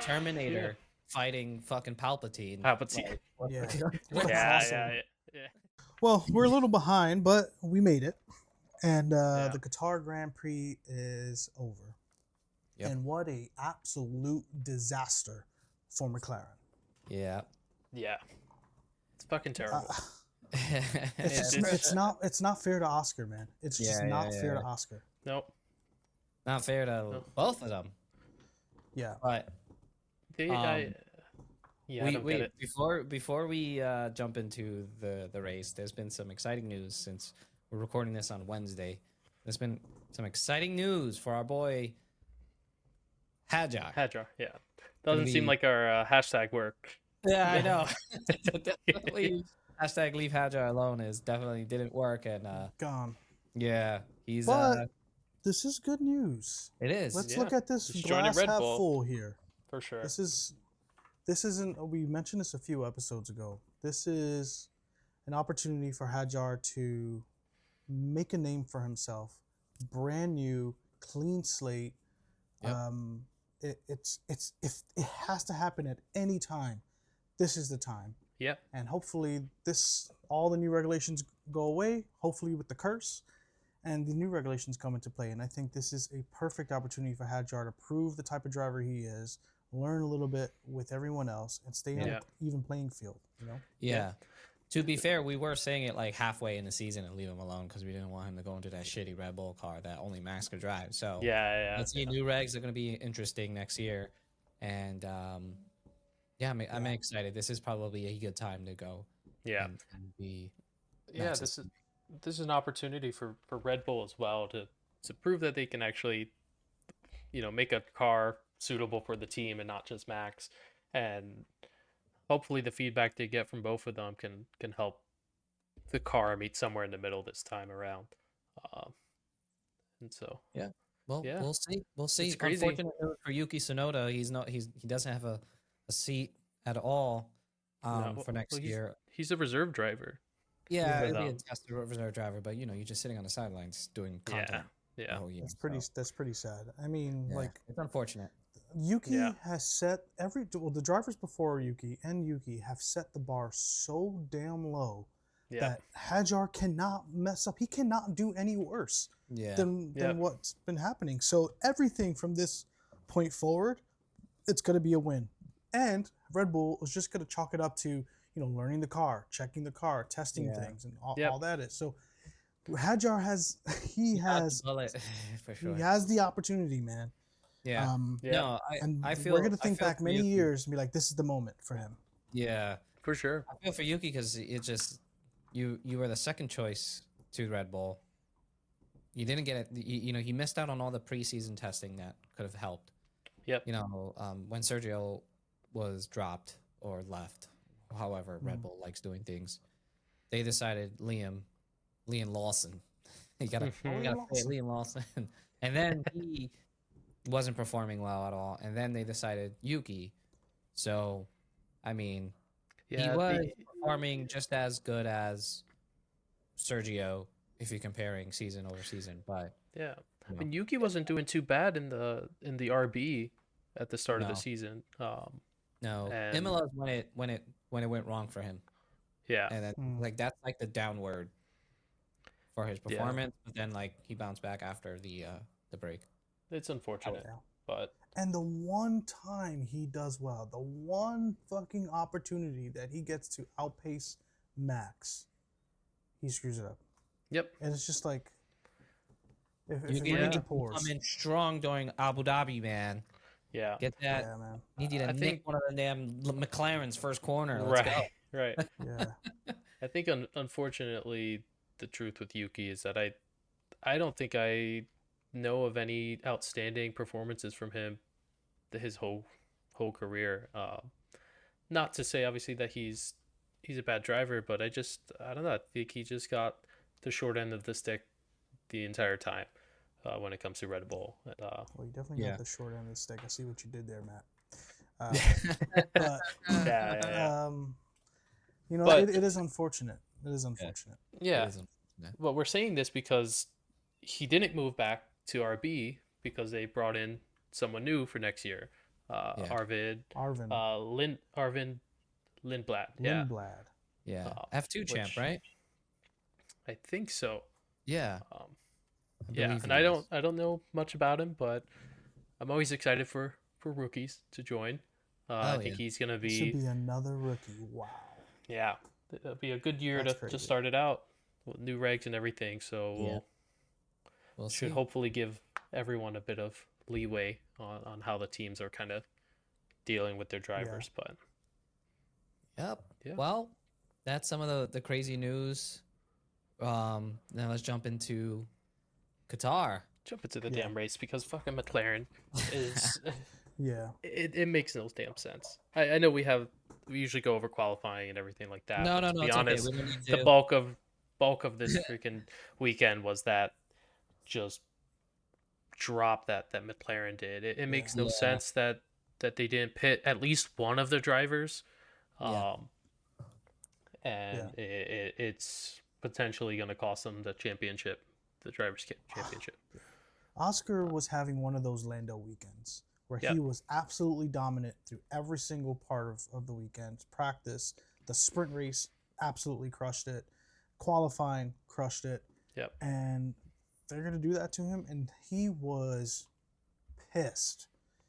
Terminator fighting fucking Palpatine. Palpatine. Like, Yeah. what the Yeah, awesome. yeah. Well, we're a little behind, but we made it. And Yeah. the Qatar Grand Prix is over. Yep. And what a absolute disaster for McLaren. Yeah. Yeah. It's fucking terrible. It's not fair to Oscar, man. It's just not fair to Oscar. Nope. Not fair to both of them. Yeah. But I don't get it. before we jump into the race, there's been some exciting news since we're recording this on Wednesday. There's been some exciting news for our boy Hajar. Hajar, yeah. Doesn't seem like our hashtag work. Yeah, I know. Definitely hashtag leave Hajar alone definitely didn't work, and Gone. yeah, he's But this is good news. it is. Let's look at this He's joining glass Red half Bull. full here. For sure. This isn't. We mentioned this a few episodes ago. This is an opportunity for Hajar to make a name for himself. Brand new, clean slate. Yep. It's if it has to happen at any time, this is the time. Yeah. And hopefully all the new regulations go away. Hopefully with the curse, and the new regulations come into play. And I think this is a perfect opportunity for Hajar to prove the type of driver he is, learn a little bit with everyone else, and stay on an even playing field. You know. Yeah. To be fair, we were saying it like halfway in the season and leave him alone because we didn't want him to go into that shitty Red Bull car that only Max could drive. So let's see, new regs are going to be interesting next year, and I'm excited. This is probably a good time to go. Yeah, and be this is an opportunity for Red Bull as well to prove that they can actually, make a car suitable for the team and not just Max, and hopefully the feedback they get from both of them can help the car meet somewhere in the middle this time around. And so we'll see. We'll see. It's crazy. Unfortunate for Yuki Tsunoda, he doesn't have a seat at all for next year. He's a reserve driver. Yeah, he'll be a test reserve driver, but you're just sitting on the sidelines doing content. Yeah. That's pretty sad. I mean, it's unfortunate. Yuki has set the drivers before Yuki have set the bar so damn low that Hajar cannot mess up. He cannot do any worse than what's been happening. So everything from this point forward, it's going to be a win. And Red Bull is just going to chalk it up to, learning the car, checking the car, testing things, and all that is. So Hajar has the opportunity, man. Yeah. No, I feel we're gonna think back many years and be like, this is the moment for him. Yeah, for sure. I feel for Yuki because it just you were the second choice to Red Bull. You didn't get it. He missed out on all the preseason testing that could have helped. Yep. When Sergio was dropped or left, however Red Bull likes doing things, they decided Liam Lawson. You gotta say Liam Lawson, and then he wasn't performing well at all, and then they decided Yuki. So, I mean, he was performing just as good as Sergio if you're comparing season over season. But I mean, Yuki wasn't doing too bad in the RB at the start of the season. No, Imola when it went wrong for him. Yeah, and then, that's like the downward for his performance, but then he bounced back after the break. It's unfortunate, but and the one time he does well, the one fucking opportunity that he gets to outpace Max, he screws it up. Yep. And it's just like if you need to come in strong during Abu Dhabi, man. Yeah. Get that. Yeah, man. Need you to nick one of the damn McLaren's first corner. Let's go. Right. Yeah. I think unfortunately the truth with Yuki is that I don't think I know of any outstanding performances from him his whole career. Not to say obviously that he's a bad driver, but I don't know. I think he just got the short end of the stick the entire time when it comes to Red Bull. Well, you definitely got the short end of the stick. I see what you did there, Matt. But it is unfortunate. It is unfortunate. Yeah. But we're saying this because he didn't move back to RB because they brought in someone new for next year. Yeah. Arvin Lindblad. Yeah. Lindblad. Yeah. F2 champ, Which right? I think so. Yeah. Um, I yeah, believe and he is. I don't know much about him, but I'm always excited for rookies to join. I Hell think yeah. he's gonna This should be be another rookie. Wow. yeah, it'll be a good year That's to crazy. start it out with new regs and everything. So Yeah. We'll should see. hopefully give everyone a bit of leeway on how the teams are kind of dealing with their drivers. But Yep. Yeah. Well, that's some of the crazy news. Now let's jump into Qatar. jump into the Yeah. damn race because fucking McLaren is Yeah. it makes no damn sense. I know we usually go over qualifying and everything like that. No, but no, to no. be It's okay. honest, We don't need the to. bulk of this freaking weekend was that just drop that McLaren did. It makes no Yeah. sense that they didn't pit at least one of the drivers. Yeah. And it's potentially going to cost them the championship, the drivers' championship. Oscar was having one of those Lando weekends where Yep. he was absolutely dominant through every single part of the weekend. Practice, the sprint race, absolutely crushed it. Qualifying, crushed it. Yep. And they're going to do that to him, and he was pissed.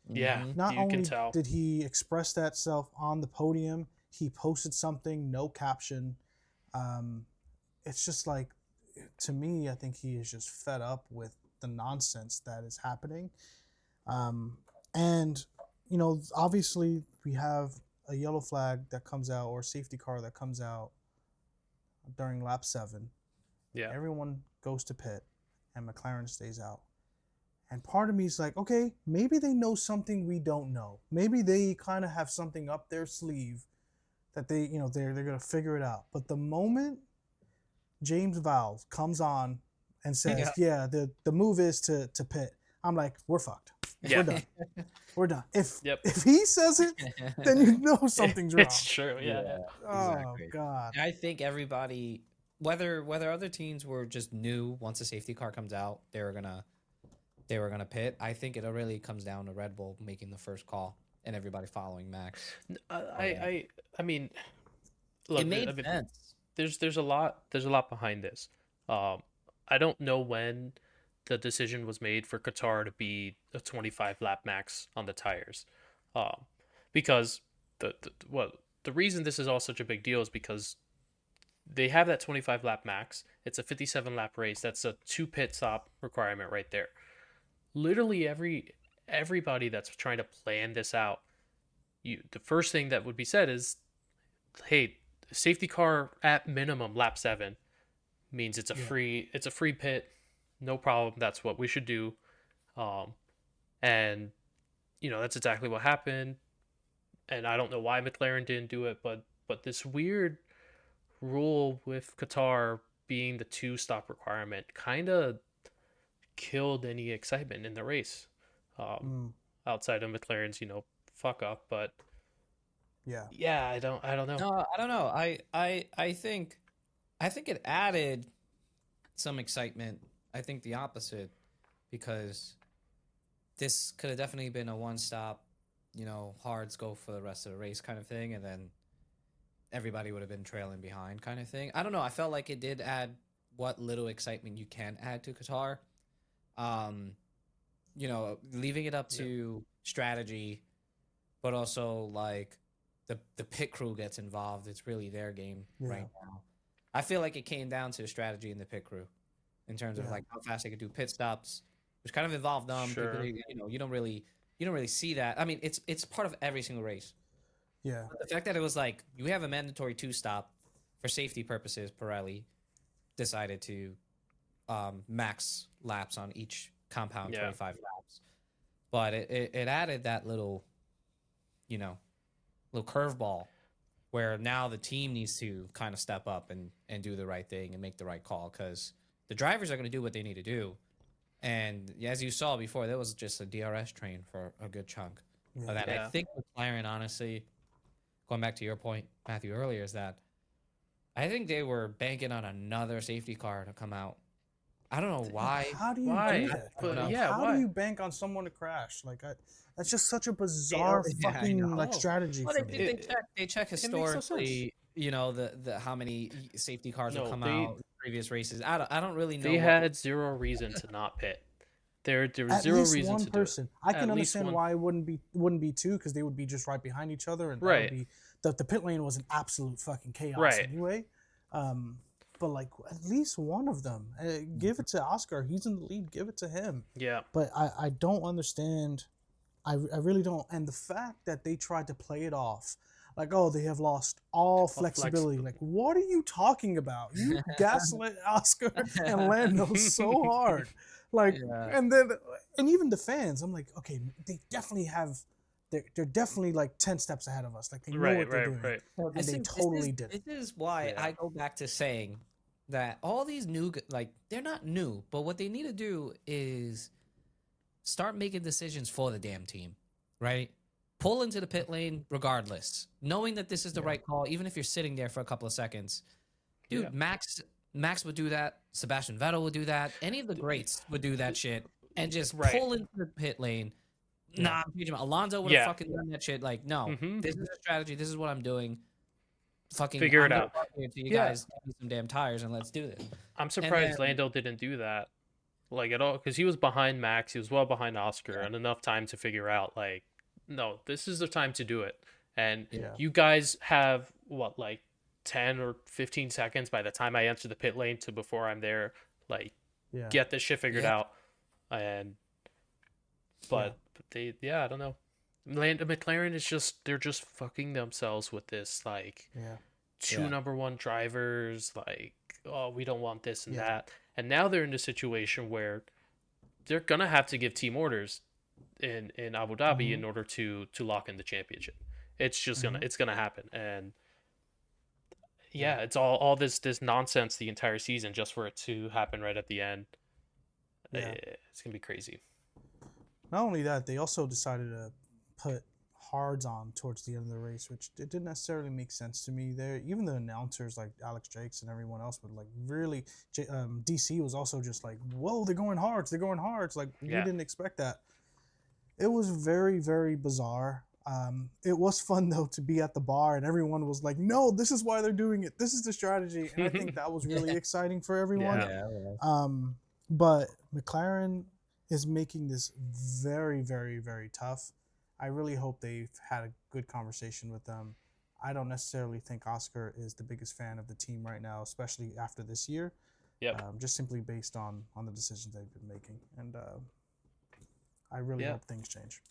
Yeah, Mhm. Not you only can tell. did he express that self on the podium, he posted something, no caption. It's just like, to me, I think he is just fed up with the nonsense that is happening. And, you know, obviously we have a yellow flag that comes out or a safety car that comes out during lap 7. Yeah. Everyone goes to pit and McLaren stays out. And part of me is like, okay, maybe they know something we don't know. Maybe they kind of have something up their sleeve that they, you know, they're going to figure it out. But the moment James Vowles comes on and says, yeah, the move is to pit, I'm like, we're fucked. Yeah. We're done. We're done. If Yep. he says it, then you know something's wrong. It's true. Yeah. Oh, exactly. God. I think everybody, whether other teams were just new, once a safety car comes out, they were gonna pit. I think it really comes down to Red Bull making the first call and everybody following Max. I mean, look, It made sense. There's a lot behind this. I don't know when the decision was made for Qatar to be a 25 lap max on the tires, because the reason this is all such a big deal is because they have that 25 lap max. It's a 57 lap race. That's a 2 pit stop requirement right there. Literally everybody that's trying to plan this out, the first thing that would be said is, hey, safety car at minimum lap 7 means it's a free pit, no problem. That's what we should do. And you know, that's exactly what happened. And I don't know why McLaren didn't do it, but this weird rule with Qatar being the 2 stop requirement kind of killed any excitement in the race. Outside of McLaren's, you know, fuck up, but yeah, I don't know. No, I don't know. I think it added some excitement. I think the opposite, because this could have definitely been a one-stop, you know, hards go for the rest of the race kind of thing, and then everybody would have been trailing behind kind of thing. I don't know. I felt like it did add what little excitement you can add to Qatar. You know, leaving it up to strategy, but also like the pit crew gets involved. It's really their game right now. I feel like it came down to strategy in the pit crew in terms of like how fast they could do pit stops, which kind of involved them. Sure. People, you know, you don't really see that. I mean, it's part of every single race. Yeah. But the fact that it was like you have a mandatory 2 stop for safety purposes, Pirelli decided to max laps on each compound, 25 laps. But it added that little, you know, little curveball where now the team needs to kind of step up and do the right thing and make the right call, because the drivers are going to do what they need to do. And as you saw before, there was just a DRS train for a good chunk of that. Yeah. I think McLaren, honestly, going back to your point, Matthew, earlier, is that I think they were banking on another safety car to come out. I don't know why. How do you Why? do that? But Like, yeah, how why? do you bank on someone to crash? Like, that's just such a bizarre Yeah, I fucking know. like strategy Well, for me. they check It makes no sense. historically, you know, the how many safety cars will No, come they out in previous races. I don't really know they what. had zero reason to not pit. There was At zero least reason one to do it. person. I can At least understand one. why it wouldn't be two, because they would be just right behind each other, and that would Right. be the pit lane was an absolute fucking chaos Right. anyway. But like at least one of them, give it to Oscar. He's in the lead. Give it to him. Yeah. But I don't understand. I really don't. And the fact that they tried to play it off like, oh, they have lost all flexibility. Like, what are you talking about? You gaslit Oscar and Lando so hard. Like, Yeah. and even the fans, I'm like, okay, they definitely have. They're definitely like 10 steps ahead of us. Like they know what they're doing. Right. Well, And they totally did it. This is why Yeah. I go back to saying that all these like they're not new, but what they need to do is start making decisions for the damn team, right? Pull into the pit lane regardless, knowing that this is the right call, even if you're sitting there for a couple of seconds. Dude, Yeah. Max would do that. Sebastian Vettel would do that. Any of the greats would do that shit and just Right. pull into the pit lane. Nah, I'm teaching him. Alonso would have fucking done that shit. Like, no, this is a strategy. This is what I'm doing. Fucking Figure it I'm gonna out. walk here to you Yeah. guys, give me some damn tires, and let's do this. I'm surprised then- Lando didn't do that, like at all, because he was behind Max. He was well behind Oscar, and enough time to figure out, like, no, this is the time to do it. And Yeah. you guys have what, like 10 or 15 seconds by the time I enter the pit lane to before I'm there. Like, Yeah. get this shit figured Yep. out. And but they, I don't know. McLaren is just, they're just fucking themselves with this, like, Yeah. two Yeah. number one drivers, like, oh, we don't want this and Yeah. that. And now they're in a situation where they're gonna have to give team orders in Abu Dhabi in order to lock in the championship. It's just gonna happen. And yeah, it's all this nonsense the entire season just for it to happen right at the end. Yeah. It's gonna be crazy. Not only that, they also decided to put hards on towards the end of the race, which it didn't necessarily make sense to me. There, even the announcers like Alex Jakes and everyone else would like really. DC was also just like, "Whoa, they're going hards! They're going hards!" Like we Yeah. didn't expect that. It was very, very bizarre. It was fun though to be at the bar and everyone was like, "No, this is why they're doing it. This is the strategy," and I think that was really exciting for everyone. Yeah. well, But McLaren is making this very, very, very tough. I really hope they've had a good conversation with them. I don't necessarily think Oscar is the biggest fan of the team right now, especially after this year. Yep. Just simply based on the decisions they've been making. And I really Yeah. hope things change.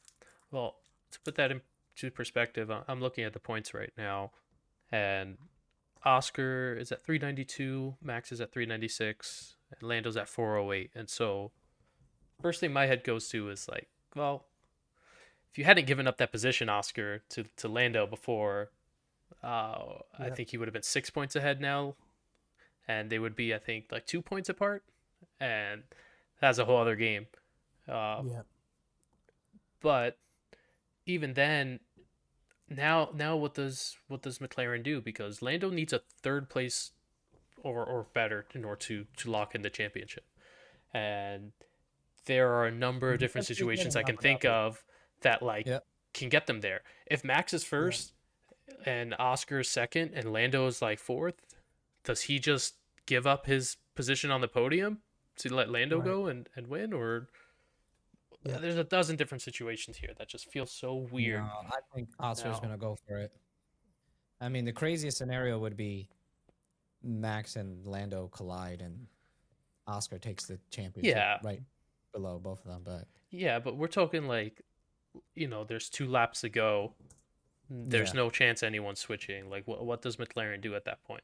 Well, to put that into perspective, I'm looking at the points right now, and Oscar is at 392, Max is at 396, and Lando's at 408. And so, first thing my head goes to is like, well, if you hadn't given up that position, Oscar, to Lando before, I think he would have been 6 points ahead now, and they would be, I think, like 2 points apart, and that's a whole other game. Yeah. But even then, now what does McLaren do? Because Lando needs a third place or better in order to lock in the championship. And there are a number of different That's situations I getting can up think and of that like Yep. can get them there. If Max is first and Oscar is second and Lando is like fourth, does he just give up his position on the podium to let Lando Right. go and win? Or Yeah. there's a dozen different situations here that just feel so weird. No, I think Oscar's No. gonna go for it. I mean, the craziest scenario would be Max and Lando collide, and Oscar takes the championship Yeah. right below both of them. But Yeah, but we're talking like, there's 2 laps to go. There's Yeah. no chance anyone's switching. Like, what does McLaren do at that point?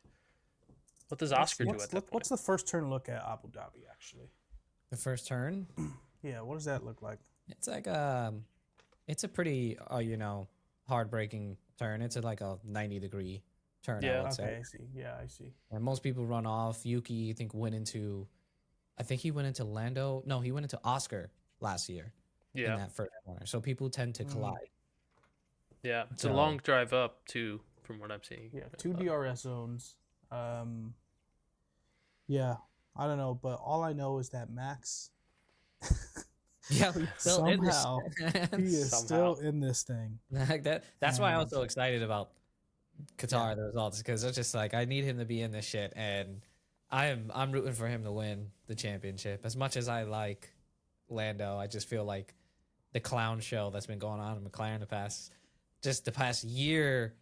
What does Oscar do at that point? What's the first turn look at Abu Dhabi, actually? the first turn, Yeah, what does that look like? it's like it's a pretty hard-breaking turn. It's like a 90-degree turn. Yeah. I would say. Okay, I see. Yeah, I see. And most people run off. Yuki, I think, I think he went into Lando. No, he went into Oscar last year in Yeah, that first corner. So people tend to collide. yeah. It's a So- long drive up too, from what I'm seeing. Yeah, 2 DRS zones. Yeah, I don't know, but all I know is that Max Yeah, we still in this somehow shit. he is Somehow. still in this thing. Like that's why I was And- so excited about Qatar, the results, because it's just like I need him to be in this shit, and I'm rooting for him to win the championship. As much as I like Lando, I just feel like the clown show that's been going on in McLaren the past year,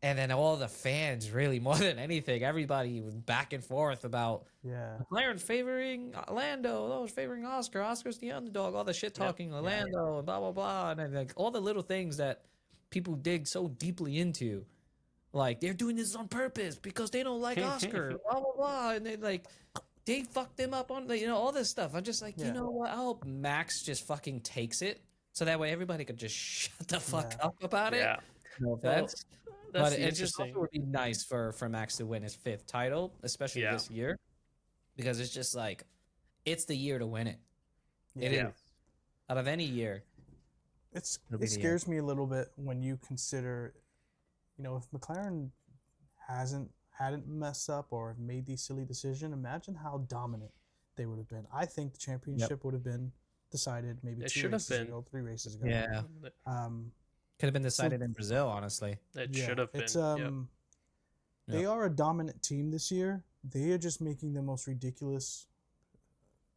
and then all the fans, really more than anything, everybody was back and forth about Yeah. McLaren's favoring Lando, those favoring Oscar. Oscar's the underdog. All the shit talking Lando and blah blah blah, and then, like all the little things that people dig so deeply into, like they're doing this on purpose because they don't like Oscar, blah blah blah, and they fucked them up on all this stuff. I'm just like, you know what? I hope Max just fucking takes it, so that way everybody could just shut the fuck up about it. Yeah. No offense. That's But the it just interesting. also would be nice for Max to win his 5th title, especially Yeah. this year, because it's just like it's the year to win it. It Yeah. is. Out of any year. It It'll be the scares me a little bit when you consider, if McLaren hadn't messed up or made these silly decisions, imagine how dominant they would have been. I think the championship would have been decided maybe It 2 should have races been. ago, 3 races ago. Yeah. Could have been decided in Brazil, honestly. It Yeah, should have been. It's Yep. they are a dominant team this year. They are just making the most ridiculous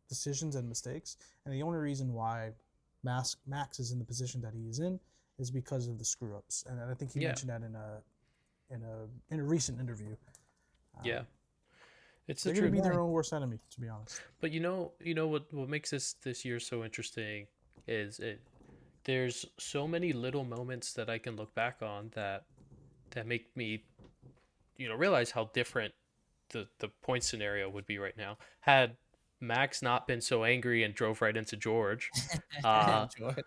decisions and mistakes, and the only reason why Max is in the position that he is in is because of the screw ups, and I think he Yeah. mentioned that in a recent interview. Yeah. It's the They're going to truth. be their own worst enemy, to be honest. But you know what makes this year so interesting is there's so many little moments that I can look back on that make me realize how different the point scenario would be right now had Max not been so angry and drove right into George. George.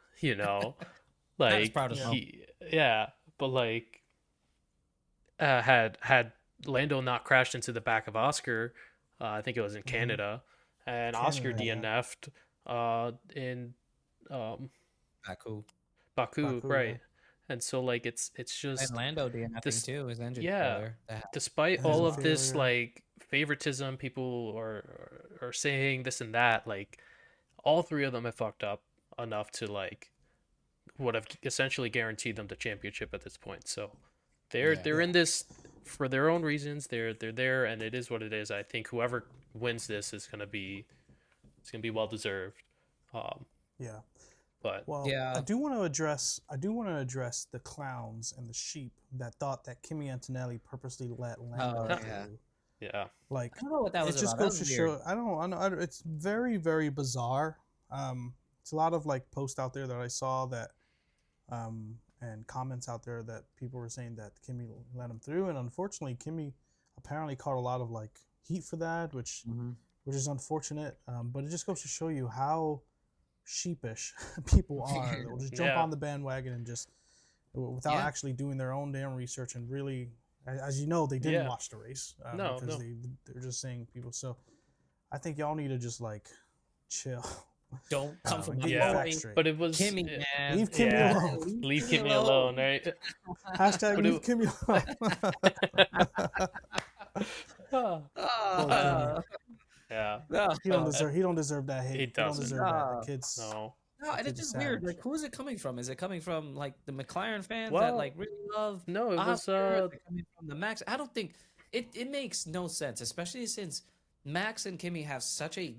Like proud of him. but like had Lando not crashed into the back of Oscar, I think it was in Canada, and Oscar Canada, DNF'd in Baku. Baku, Baku, right? yeah. And so like it's just And Lando DNFing this- too. His engine yeah. failure. despite Engine all of this failure. like favoritism, people are saying this and that, like all 3 of them have fucked up enough to like would have essentially guaranteed them the championship at this point. So they're in this for their own reasons. They're there, and it is what it is. I think whoever wins this is gonna be well deserved. Yeah. But Well, Yeah. I do want to address the clowns and the sheep that thought that Kimi Antonelli purposely let Lando Oh, through. yeah. yeah, Like, I don't know what that was it just about. That goes was to weird. show. I don't. It's very, very bizarre. It's a lot of like posts out there that I saw that, and comments out there that people were saying that Kimi let him through, and unfortunately, Kimi apparently caught a lot of like heat for that, which is unfortunate. But it just goes to show you how sheepish people are. They'll just jump Yeah. on the bandwagon and just without Yeah. actually doing their own damn research and really, as you know, they didn't Yeah. watch the race No, because no. they're just saying people. So I think y'all need to just like chill. Don't come from get my your Yeah. facts boy, straight. but it was Kimmy, it- man. Leave Kimmy Yeah. alone. leave Kimmy alone, right? Hashtag But leave it- Kimmy alone. Ah. Yeah, No, he don't deserve that hate. He don't doesn't. deserve that. No. The kids. no. no, and it's Kid's just weird. savage. Like, who is it coming from? Is it coming from like the McLaren fans that Well, like really love No, it was Oscar? Is it coming from the Max? I don't think it makes no sense, especially since Max and Kimmy have such a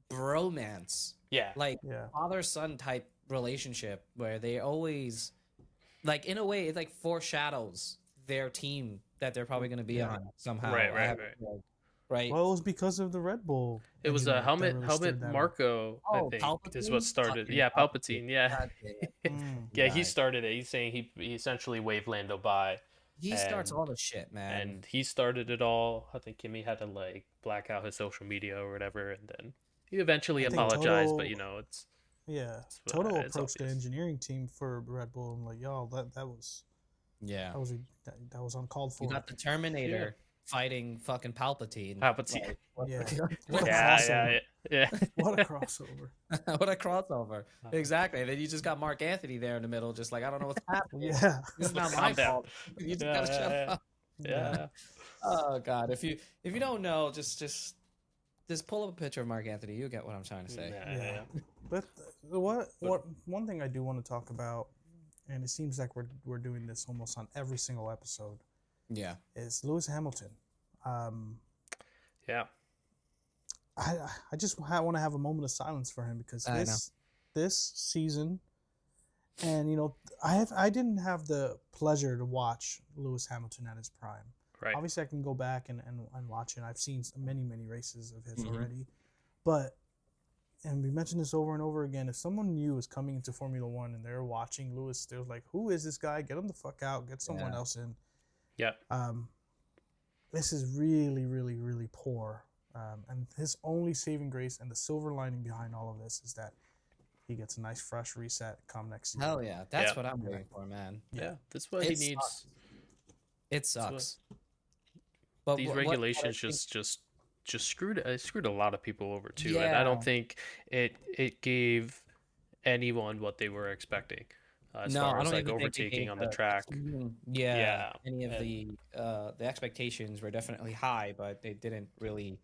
bromance, yeah. like Yeah. father-son type relationship where they always, like, in a way, it like foreshadows their team that they're probably going to be Yeah. on somehow. Right, I right, have- right. right. Well, it was because of the Red Bull. It was engine a that helmet really helmet stirred that up. Marco, I Oh, think, is Palpatine? what started. Fucking Yeah, Palpatine. Yeah, God damn. Mm. yeah. He God. started it. He's saying he essentially waved Lando by, He starts And- all the shit, man. and he started it all. I think Kimmy had to like black out his social media or whatever, and then he eventually I think apologized. Toto- But it's Yeah. It's- Toto it's approached the obvious. engineering team for Red Bull and like, y'all, that was yeah. that was uncalled for. You got the Terminator fighting fucking Palpatine. Palpatine. Like, what, Yeah. what What a yeah, crossover. yeah. What a crossover. what a crossover. Exactly. And then you just got Mark Anthony there in the middle, just like, I don't know what's happening. Yeah. This is not Calm my down. fault. You just Yeah, gotta shut yeah, up. Yeah. Oh God. If you don't know, just just pull up a picture of Mark Anthony. You get what I'm trying to say. Yeah. But one thing I do want to talk about, and it seems like we're doing this almost on every single episode, Yeah. is Lewis Hamilton. Yeah. I just want to have a moment of silence for him because this season, and you know, I didn't have the pleasure to watch Lewis Hamilton at his prime. Right. Obviously, I can go back and watch it. I've seen many races of his already, but and we mentioned this over and over again. If someone new is coming into Formula One and they're watching Lewis, they're like, "Who is this guy? Get him the fuck out. Get someone else in." Yeah. This is really, really, really poor. And his only saving grace and the silver lining behind all of this is that he gets a nice fresh reset come next season. Hell yeah. That's what I'm waiting for, man. Yeah. That's what he needs. Sucks. It sucks. But these regulations just screwed a lot of people over too. Yeah. And I don't think it gave anyone what they were expecting. As far as like overtaking on the track. Yeah. Any of the expectations were definitely high, but they didn't really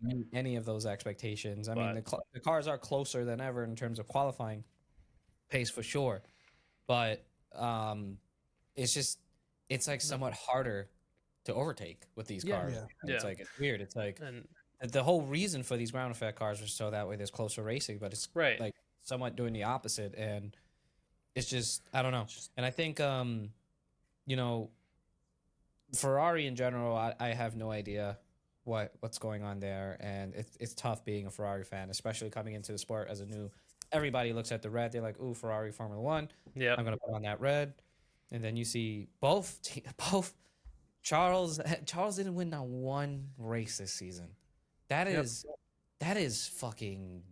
meet any of those expectations. I mean, the cars are closer than ever in terms of qualifying pace for sure, but it's like somewhat harder to overtake with these cars. It's like, it's weird. It's like the whole reason for these ground effect cars was so that way there's closer racing, but it's like somewhat doing the opposite, and it's just, I don't know. And I think you know, Ferrari in general, I have no idea what's going on there, and it's tough being a Ferrari fan, especially coming into the sport as a new. Everybody looks at the red, they're like, "Ooh, Ferrari Formula One." Yeah, I'm gonna put on that red, and then you see both Charles didn't win not one race this season. That is fucking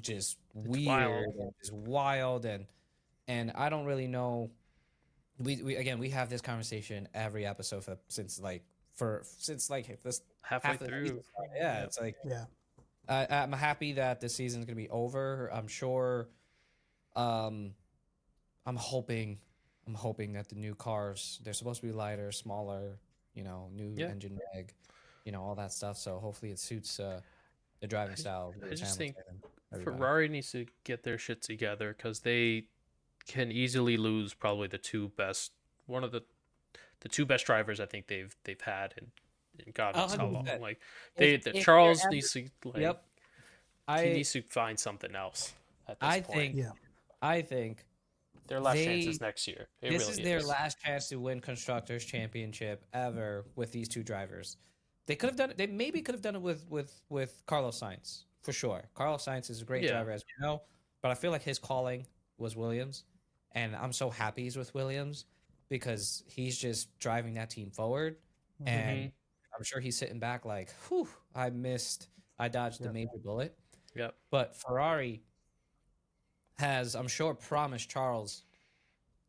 just weird. It's wild, and I don't really know. We have this conversation every episode since this halfway through. Yeah, it's like I'm happy that the season's gonna be over. I'm sure. I'm hoping that the new cars, they're supposed to be lighter, smaller. You know, new engine reg, you know, all that stuff. So hopefully it suits the driving style. I just think Ferrari needs to get their shit together because they can easily lose probably the two best drivers I think they've had in God knows how long. Like Charles needs to he needs to find something else at this point. I think their last chances next year. This is their last chance to win Constructors Championship ever with these two drivers. They could have done it. They maybe could have done it with Carlos Sainz for sure. Carlos Sainz is a great driver, as we know, but I feel like his calling was Williams, and I'm so happy he's with Williams because he's just driving that team forward, and I'm sure he's sitting back like, "Whew, I dodged the major bullet." Yep. But Ferrari has, I'm sure, promised Charles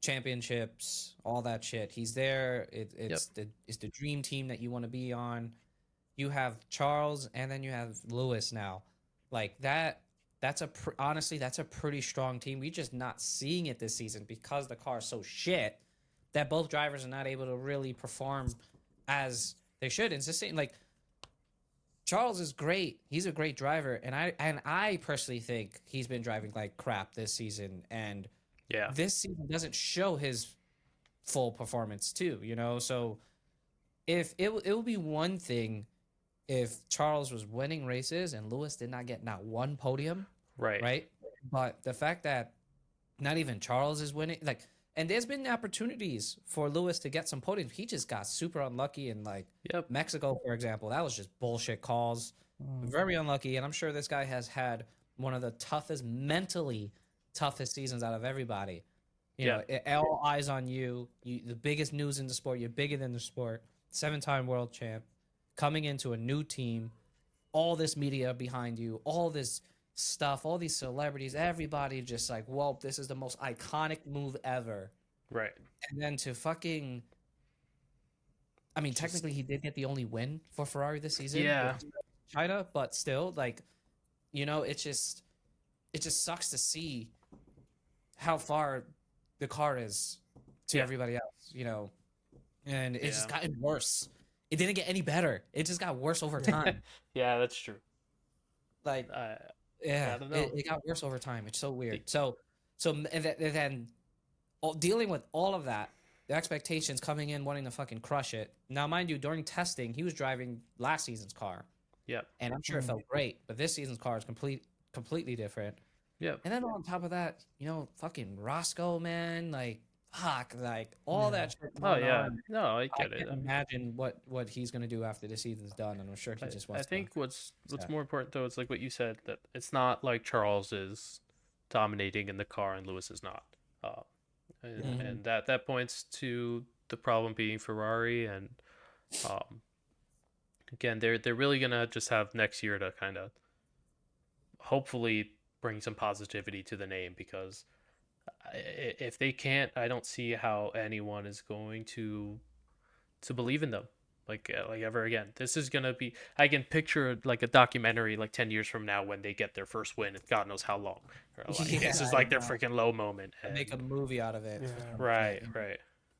championships, all that shit. He's there. It's the dream team that you want to be on. You have Charles, and then you have Lewis now. Like that. Honestly, that's a pretty strong team. We're just not seeing it this season because the car is so shit that both drivers are not able to really perform as they should. It's just saying, like, Charles is great. He's a great driver, and I personally think he's been driving like crap this season, and this season doesn't show his full performance too, you know? So if it will be one thing if Charles was winning races and Lewis did not get not one podium, right? But the fact that not even Charles is winning, like, and there's been opportunities for Lewis to get some podiums. He just got super unlucky in Mexico, for example. That was just bullshit calls. Very unlucky. And I'm sure this guy has had one of the mentally toughest seasons out of everybody. You know, all eyes on you. The biggest news in the sport. You're bigger than the sport. 7-time world champ. Coming into a new team. All this media behind you. All this stuff, all these celebrities, everybody just like, whoa, this is the most iconic move ever. Right. And then to fucking, I mean, technically he did get the only win for Ferrari this season. Yeah. China, but still, like, you know, it just sucks to see how far the car is to everybody else, you know, and it's just gotten worse. It didn't get any better. It just got worse over time. Yeah, that's true. Like, I yeah, don't know. it got worse over time. It's so weird. And then dealing with all of that, the expectations coming in, wanting to fucking crush it. Now, mind you, during testing, he was driving last season's car, Yep. and I'm sure it felt great. But this season's car is completely different. Yep. And then on top of that, fucking Roscoe, man, like fuck, like all that shit Oh going yeah. on. No, I I get it. can't imagine what he's gonna do after the season's done, and I'm sure he just I wants think to. what's Yeah. more important though is like what you said, that it's not like Charles is dominating in the car and Lewis is not. And that points to the problem being Ferrari, and again they're really gonna just have next year to kind of hopefully bring some positivity to the name, because if they can't, I don't see how anyone is going to believe in them like ever again. This is gonna be, I can picture like a documentary like 10 years from now when they get their first win and God knows how long. Or like, this is I like their know. freaking low moment. And make a movie out of it. for some Right, shit. right.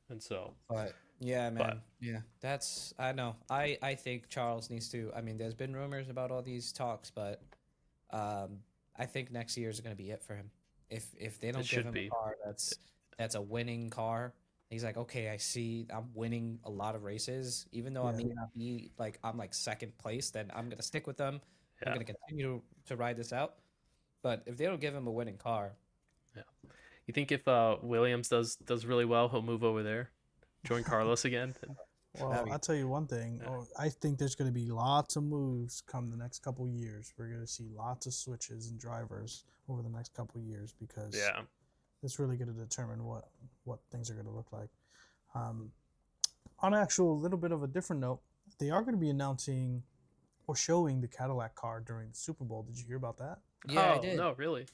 And so, But yeah, man. but Yeah, that's I know. I think Charles needs to. I mean, there's been rumors about all these talks, but I think next year is going to be it for him. If they don't give should him be. a car that's a winning car, he's like, okay, I see I'm winning a lot of races, even though I may not be like I'm like second place, then I'm gonna stick with them. I'm gonna continue to ride this out. But if they don't give him a winning car, you think if Williams does really well, he'll move over there, join Carlos again? Well, I'll tell you one thing. I think there's going to be lots of moves come the next couple years. We're going to see lots of switches and drivers over the next couple years, because it's really going to determine what things are going to look like. On an actual little bit of a different note, they are going to be announcing or showing the Cadillac car during the Super Bowl. Did you hear about that? yeah, I did. No, really.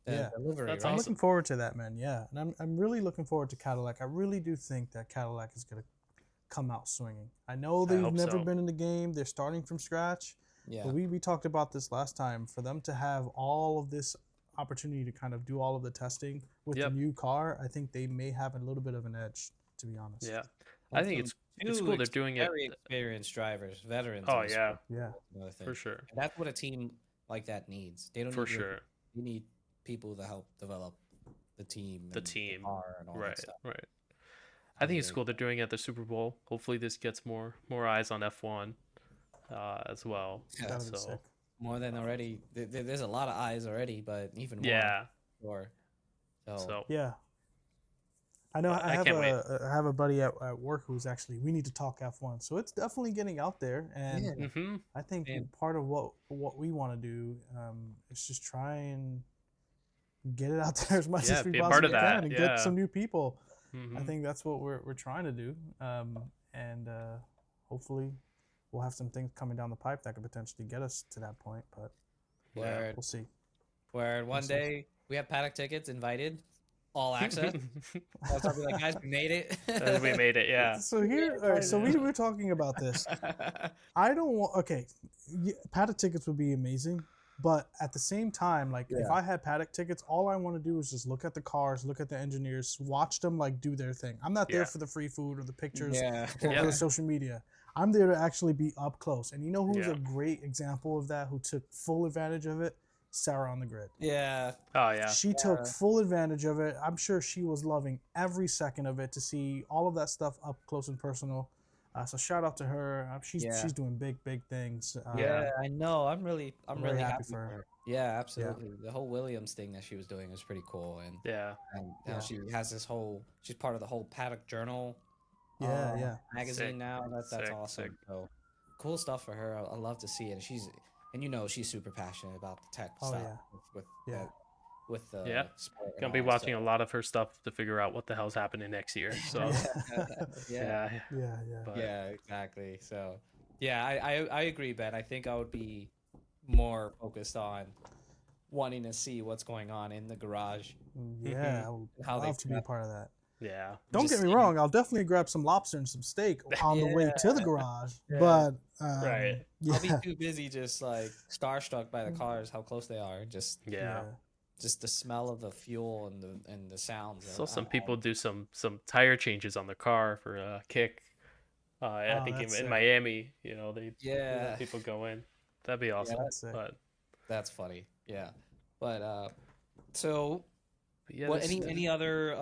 Yeah, delivery, That's right? I'm awesome. looking forward to that, man. Yeah, and I'm really looking forward to Cadillac. I really do think that Cadillac is going to come out swinging. I know they've hope never so. been in the game. They're starting from scratch. Yeah. But we talked about this last time. For them to have all of this opportunity to kind of do all of the testing with the new car, I think they may have a little bit of an edge, to be honest. Yeah, I think it's cool they're doing it. Very experienced drivers, veterans. Oh in the yeah, Yeah, another thing. for sure. And that's what a team like that needs. They don't For need sure. You need people to help develop the team, The and team. car, and all that Right, stuff. right. I think it's cool they're doing it at the Super Bowl. Hopefully this gets more eyes on F1 as well. Yeah, that'd be So sick. more than already. There's a lot of eyes already, but even more. yeah. Sure. So Yeah. I know. I can't wait. I have a buddy at work who's actually. We need to talk F1, so it's definitely getting out there, and I think part of what we want to do is just try and get it out there as much as we be a part possibly of that, can, and get some new people. I Mhm. think that's what we're trying to do, and hopefully we'll have some things coming down the pipe that could potentially get us to that point. But Where we'll see. one day we have paddock tickets, invited, all access. I'll be like, guys, we made it. We made it, yeah. So here, all right, so we were talking about this. I don't want. Okay, paddock tickets would be amazing, but at the same time, like if I had paddock tickets, all I want to do is just look at the cars, look at the engineers, watch them like do their thing. I'm not there for the free food or the pictures or the social media. I'm there to actually be up close. And you know who's a great example of that? Who took full advantage of it? Sarah on the grid. Yeah. Oh yeah. She took full advantage of it. I'm sure she was loving every second of it to see all of that stuff up close and personal. So shout out to her. She's doing big things. Yeah, I know. I'm really very happy for her. Yeah, absolutely. The whole Williams thing that she was doing was pretty cool, and now she has this whole. She's part of the whole Paddock Journal. Magazine now. That's awesome. Sick. So cool stuff for her. I love to see it. And she's super passionate about the tech stuff with the sport. Gonna be watching a lot of her stuff to figure out what the hell's happening next year. So yeah, exactly. So I agree, Ben. I think I would be more focused on wanting to see what's going on in the garage. Yeah, I would love to be a part of that. Yeah. Don't get me wrong. I'll definitely grab some lobster and some steak on the way to the garage. But I'll be too busy just like starstruck by the cars, how close they are. Just the smell of the fuel and the sounds. So some people do some tire changes on the car for a kick. I think in Miami, they let people go in. That'd be awesome. But That's funny. Yeah. But so Yeah, what this- any other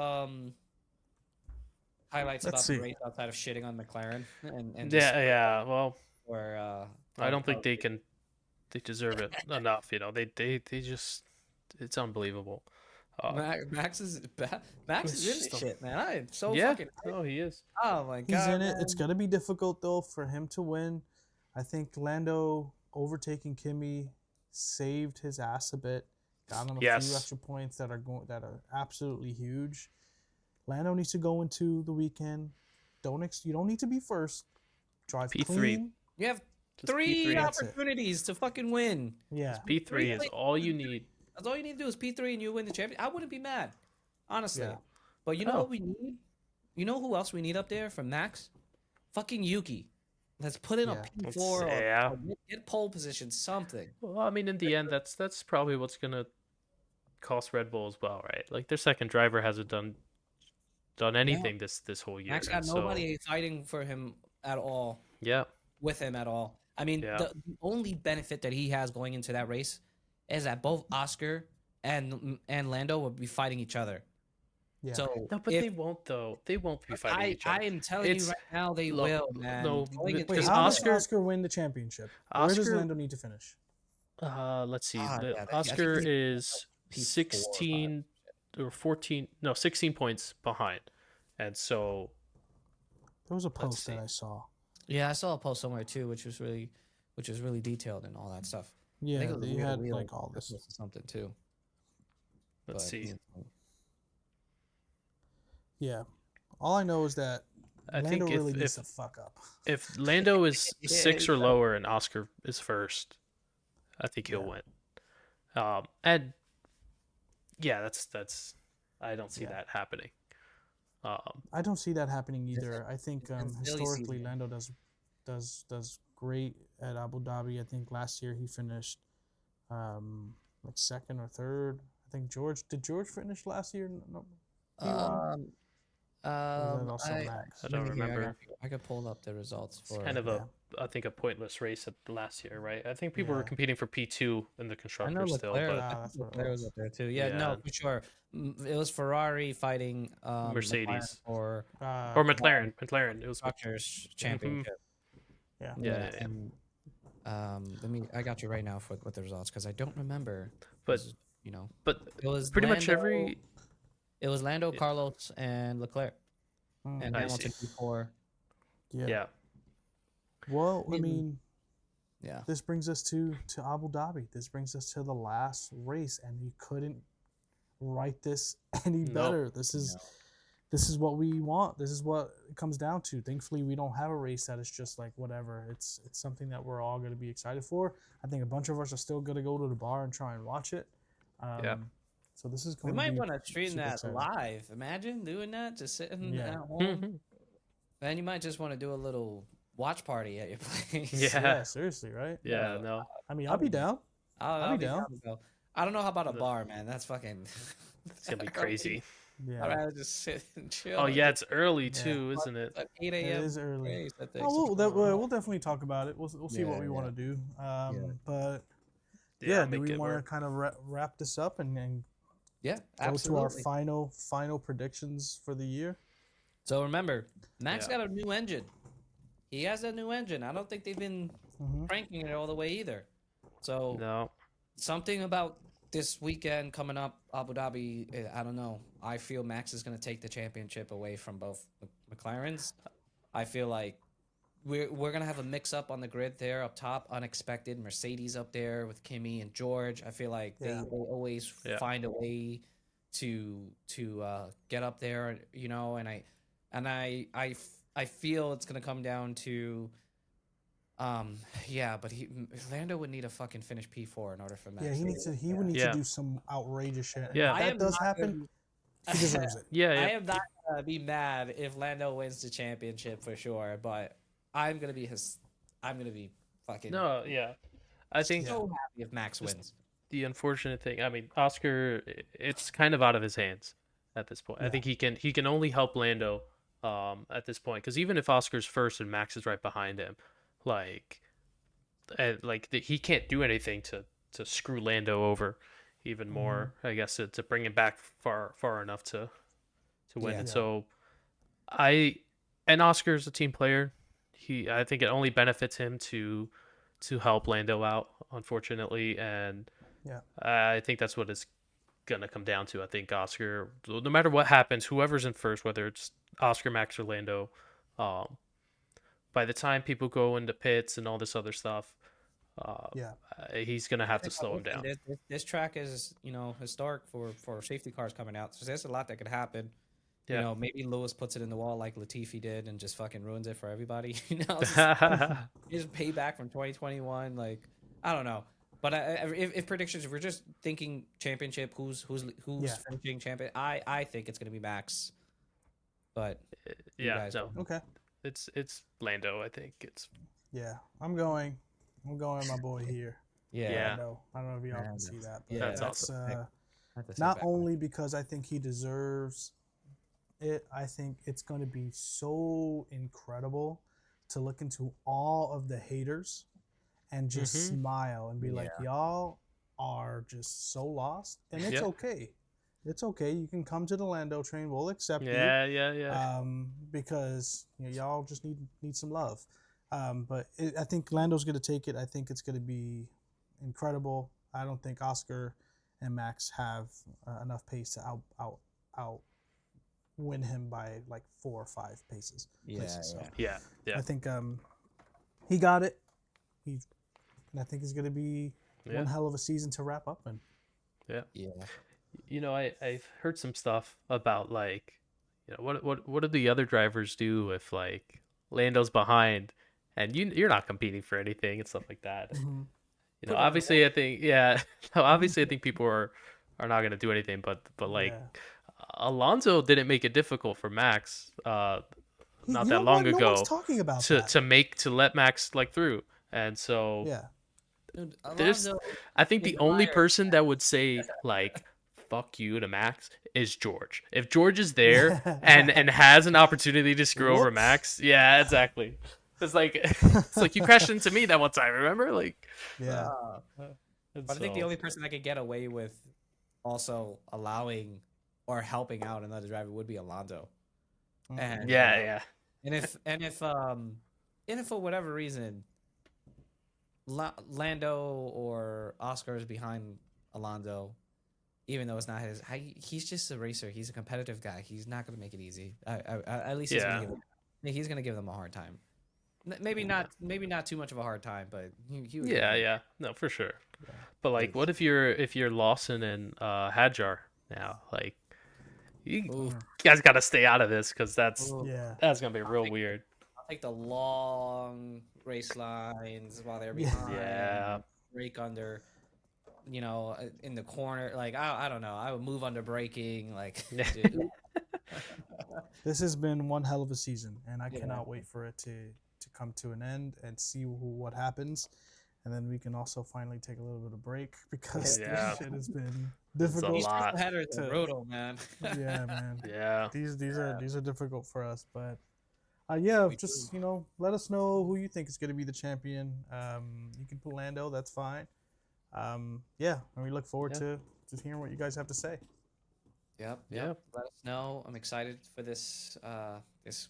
highlights Let's about the see. race outside of shitting on McLaren and yeah, just yeah. Well, or I don't think they deserve it enough. They just it's unbelievable. Max is Max is in this shit, man. I am so Yeah, fucking no, he is. oh my He's god, in it. man. It's gonna be difficult though for him to win. I think Lando overtaking Kimi saved his ass a bit. Got him a few Yes. extra points that are absolutely huge. Lando needs to go into the weekend. You don't need to be first. Drive P3. clean. You have Just three P3. That's it. opportunities to fucking win. Yeah. P3 is all you need. That's all you need to do is P3 and you win the championship. I wouldn't be mad, honestly. Yeah. But you know Oh. what we need? You know who else we need up there from Max? Fucking Yuki. Let's put in Yeah. a P4 or Yeah. get pole position, something. Well, I mean, in the end, that's probably what's gonna cost Red Bull as well, right? Like their second driver hasn't done anything this whole year. Max got and so, nobody fighting for him at all, yeah, with him at all. I mean, Yeah. the only benefit that he has going into that race is that both Oscar and Lando will be fighting each other. Yeah. So no, but if- they won't though. They won't be fighting I each other. am telling It's- you right now, they look, will, man. no, Going into Wait, because how Oscar- does Oscar win the championship? Where does Oscar- Lando need to finish? Let's see. Ah, yeah, I think Oscar he's is P4 or 16 or 14, no, 16 points behind, and so There was a post see. that I saw. Yeah, I saw a post somewhere too, which was really detailed and all that stuff. I Yeah, think it was you Wheel to had Wheel like all that this. posted something too. let's But, see. you know, Yeah. All I know is that I Lando think really if needs to fuck up. if Lando is Yeah, 6 or lower and Oscar is first, I think he'll win. And yeah, that's I don't see Yeah. that happening. I don't see that happening either. I think it's silly historically season. Lando does great at Abu Dhabi. I think last year he finished like second or third. I think did George finish last year? No. Um, also Max? I don't let me hear, remember. I could pull up the results It's for. kind of yeah. I think a pointless race at last year, right? I think people were Yeah. competing for P2 in the I know constructors still, Leclerc, but Ah, I think that's what it Leclerc was was. up there too. Yeah, no, Yeah. for sure. It was Ferrari fighting Mercedes. McLaren for or McLaren. It was constructors championship. yeah. Yeah, And I got you right now for with the results because I don't remember. But 'cause, you know, but it was pretty much Lando- every It was Lando, Carlos, and Leclerc, Mm. and I Hamilton see. before. yeah. Well, I Mm. mean, Yeah, this brings us to Abu Dhabi. This brings us to the last race, and you couldn't write this any Nope. better. This is what we want. This is what it comes down to. Thankfully, we don't have a race that is just like whatever. It's something that we're all going to be excited for. I think a bunch of us are still going to go to the bar and try and watch it. Yeah. So this is we going might to be want to stream super that exciting. live. Imagine doing that, just sitting Yeah. at home. And you might just want to do a little watch party at your place. Yeah. Yeah, seriously, right? Yeah, no. I mean, I'll be down. I'll be down. to go. I don't know how about a bar, man. That's fucking. It's gonna be crazy. I'd Yeah, rather just sit and chill. Oh yeah, it's early Yeah. too, isn't it? At 8 it a.m. is early. race, I think. Oh, we'll definitely talk about it. We'll see what Yeah, we want to do. But Yeah, do make we it want to work. kind of wrap this up and Yeah, go absolutely. to our final predictions for the year? So remember, Max Yeah. got a new engine. He has a new engine. I don't think they've been Mhm. cranking it all the way either. So No. something about this weekend coming up, Abu Dhabi. I don't know. I feel Max is going to take the championship away from both McLarens. I feel like we're going to have a mix up on the grid there up top. Unexpected Mercedes up there with Kimi and George. I feel like Yeah. they always Yeah. find a way to get up there, you know. And I feel it's going to come down to. Yeah, but Lando would need a fucking finish P4 in order for Max. Yeah, he would need Yeah. to do some outrageous shit. And Yeah. if I that am does not happen, he deserves it. Yeah, I yeah. am not gonna be mad if Lando wins the championship for sure, but I'm gonna be fucking No, yeah. I think so happy if Max wins. the unfortunate thing, I mean, Oscar, it's kind of out of his hands at this point. I Yeah. think he can only help Lando at this point, because even if Oscar's first and Max is right behind him, he can't do anything to to screw Lando over even more. I guess to bring him back far enough to win Yeah. it. So and Oscar's a team player. I think it only benefits him to help Lando out, unfortunately, and Yeah. I think that's what it's gonna come down to. I think Oscar, no matter what happens, whoever's in first, whether it's Oscar, Max, or Lando, by the time people go into pits and all this other stuff, he's gonna have to slow him down. This track is, historic for safety cars coming out. So there's a lot that could happen. Yeah. You know, maybe Lewis puts it in the wall like Latifi did and just fucking ruins it for everybody. Just payback from 2021. Like, I don't know. But if predictions, if we're just thinking championship, who's finishing champion, I think it's gonna be Max. But Okay. It's Lando. I think it's. Yeah, I'm going my boy here. Yeah. I don't know if y'all can see that. But Yeah, that's awesome. Not only because I think he deserves it, I think it's going to be so incredible to look into all of the haters and just smile and be like, y'all are just so lost, and it's okay. It's okay. You can come to the Lando train. We'll accept you. Yeah. Because y'all just need some love. But I think Lando's going to take it. I think it's going to be incredible. I don't think Oscar and Max have enough pace to out win him by like 4 or 5 paces. Yeah. I think he got it. And I think it's going to be one hell of a season to wrap up in. Yeah. I've heard some stuff about like, what do the other drivers do if like Lando's behind and you're not competing for anything and stuff like that. Obviously I think obviously I think people are not going to do anything, but like Alonso didn't make it difficult for Max not that long ago. No one's talking about to let Max like through. And so Dude, I think the only person that would say like fuck you to Max is George. If George is there and has an opportunity to screw over Max, yeah, exactly. It's like you crashed into me that one time, remember? Like but I think the only person that could get away with also allowing or helping out another driver would be Alonso. And and if for whatever reason Lando or Oscar is behind Alonso, even though it's not he's just a racer. He's a competitive guy. He's not going to make it easy. At least he's going to give them a hard time. Maybe not too much of a hard time, but he would no, for sure. But like, what if you're Lawson and Hadjar now? Like, you guys got to stay out of this because that's gonna be real weird. I'll take the long race lines while they're behind. Brake under. In the corner, like I don't know. I would move under braking, like. Dude. This has been one hell of a season, and I cannot wait for it to come to an end and see what happens, and then we can also finally take a little bit of break because this shit has been difficult. It's a lot. Headers are brutal, man. Yeah, man. Yeah. These are difficult for us, but just let us know who you think is going to be the champion. You can put Lando, that's fine. And we look forward to just hearing what you guys have to say. Yep. Let us know. I'm excited for this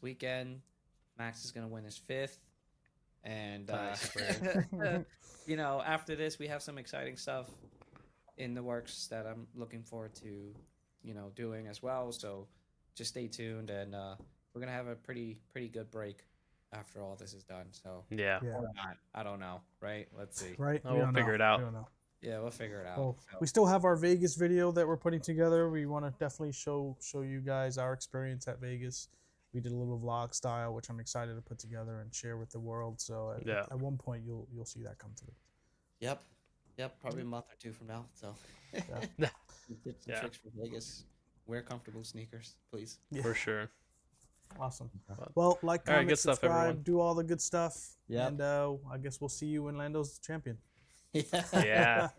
weekend. Max is gonna win his 5th, and after this we have some exciting stuff in the works that I'm looking forward to, doing as well. So just stay tuned, and we're gonna have a pretty good break after all this is done. So or not, I don't know. Right? Let's see. Right? We'll figure it out. We don't know. Yeah, we'll figure it out. Well, we still have our Vegas video that we're putting together. We want to definitely show you guys our experience at Vegas. We did a little vlog style, which I'm excited to put together and share with the world. So at one point you'll see that come through. Yep, probably a month or 2 from now. So get some tricks for Vegas. Wear comfortable sneakers, please. For sure. Awesome. Well, comment, good stuff, subscribe, everyone. do all the good stuff. Yeah. And I guess we'll see you when Lando's champion. Yeah.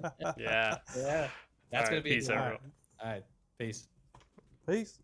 That's gonna be peace, everyone. All right. Peace. Peace.